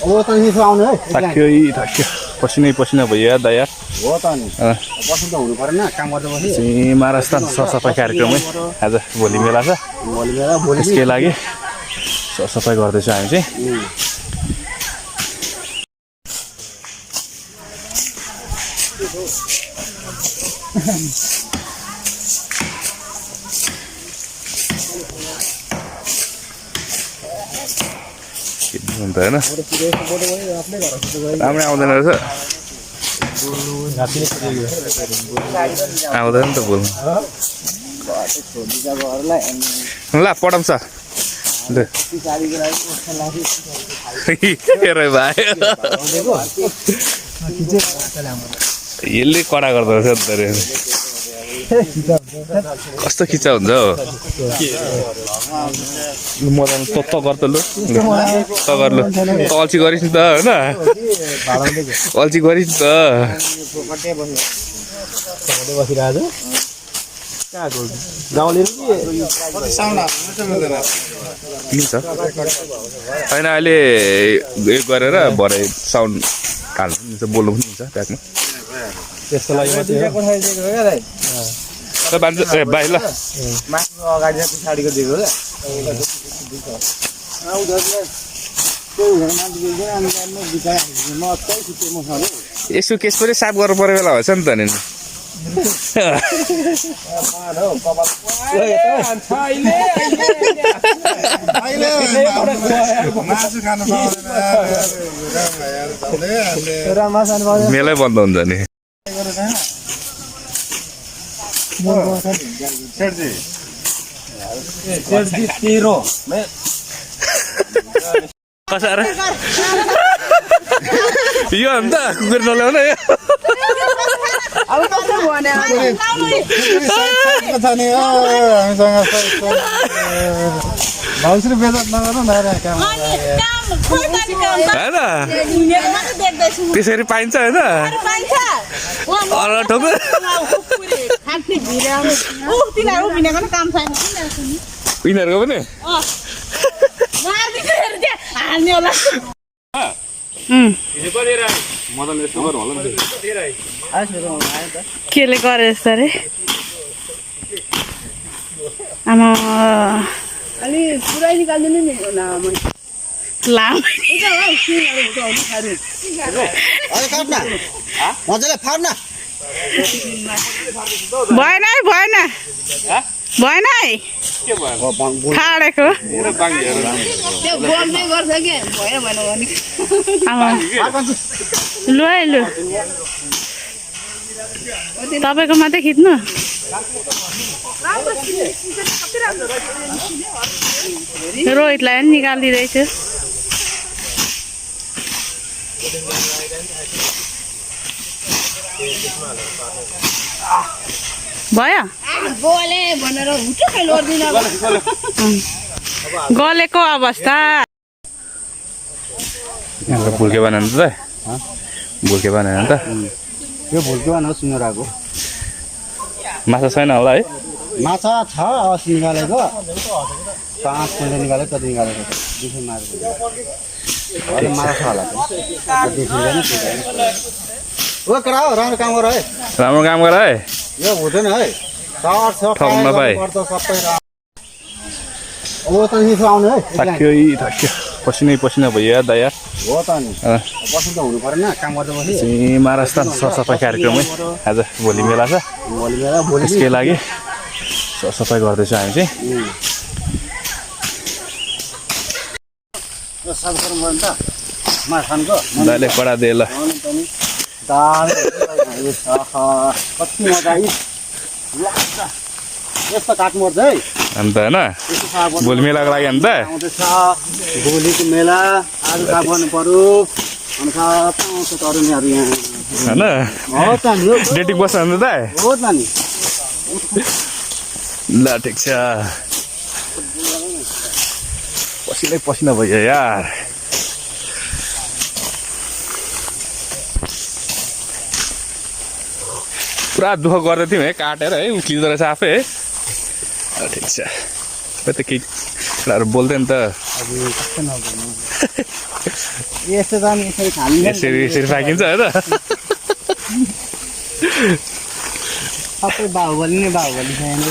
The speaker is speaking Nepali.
अब त नि आउनु है थाक्यो पसिनै पसिना भयो यार दाइ यार हो त नि बस्नु त हुनु परेन काम गर्दै बसी महाराष्ट्र सरसफाइ कार्यक्रमै आज भोलि मेला छ त्यसकै लागि सरसफाइ गर्दैछौँ हामी चाहिँ हुन्छ होइन राम्रै आउँदैन रहेछ आउँदैन त बोल्नु ल पठाउँ सर भाइ यसले कडा गर्दो रहेछ कस्तो खिचा हुन्छ हौ म त गर्छ लु त गर लु त अल्छी गरिस् नि त होइन अल्छी गरिस् नि त होइन अहिले उयो गरेर भरे साउन्ड हाल्नु बोल्नु पनि हुन्छ ट्याकमा त्यसको लागि भाइ ल अगाडि पछाडिको दिएको यसो केस पनि साफ गर्नु पर्ने बेला भएछ नि त नि मेलै बन्द हुन्छ नि यो अन्त कुकुर नल्याउन त्यसरी पाइन्छ होइन यिनीहरूको पनि केले गरे जस्तो अरे आमा अलि पुरै निकाल्दिनु नि भएन भएन है खाडेको लु है लु तपाईँको मात्रै खिच्नु रोहितलाई पनि निकालिदिँदैछु भयो गलेको अवस्था भुल्के बनाउनु त भुल्के बनाएन त यो भुल्के बनाएको सुनेर माछा छैन होला है माछा छ अस्ति निकालेको 5 क्विन्टल निकालेको कति निकालेको दिखै मारेको अरे माछा होला देखिँदैन ओ करा राम्रो काम गर है यो हुँदैन है ठग्न पाए अब त नि आउनु है थाक्यो पसिनै पसिना भयो यार दाइ यार हो त नि बस्नु त हुनु परेन काम गर्दै बसी महाराष्ट्र सरसफाइ कार्यक्रमै आज भोलि मेला छ त्यसकै लागि सरसफाइ गर्दैछौँ हामी चाहिँ दाइले कडा दिए ल कति मजा यस्तो काट्नुपर्छ है अन्त होइन भोलि मेलाको लागि अन्त भोलिको मेला आज काम गर्नु पर्यो अनि आउँछ तरुनीहरू यहाँ होइन डेटिङ बस्छ अन्त त हो त नि ल ठिक छ पसिनै पसिना भयो यार पुरा दुःख गर्दै थियौँ है काटेर है उक्लिँदो रहेछ आफै है ठिक छ केटाहरू बोल्दैन त यस्तो त अनि यसरी खानु यसरी फ्याँकिन्छ होइन सबै बाहुबली नै बाहुबली छैन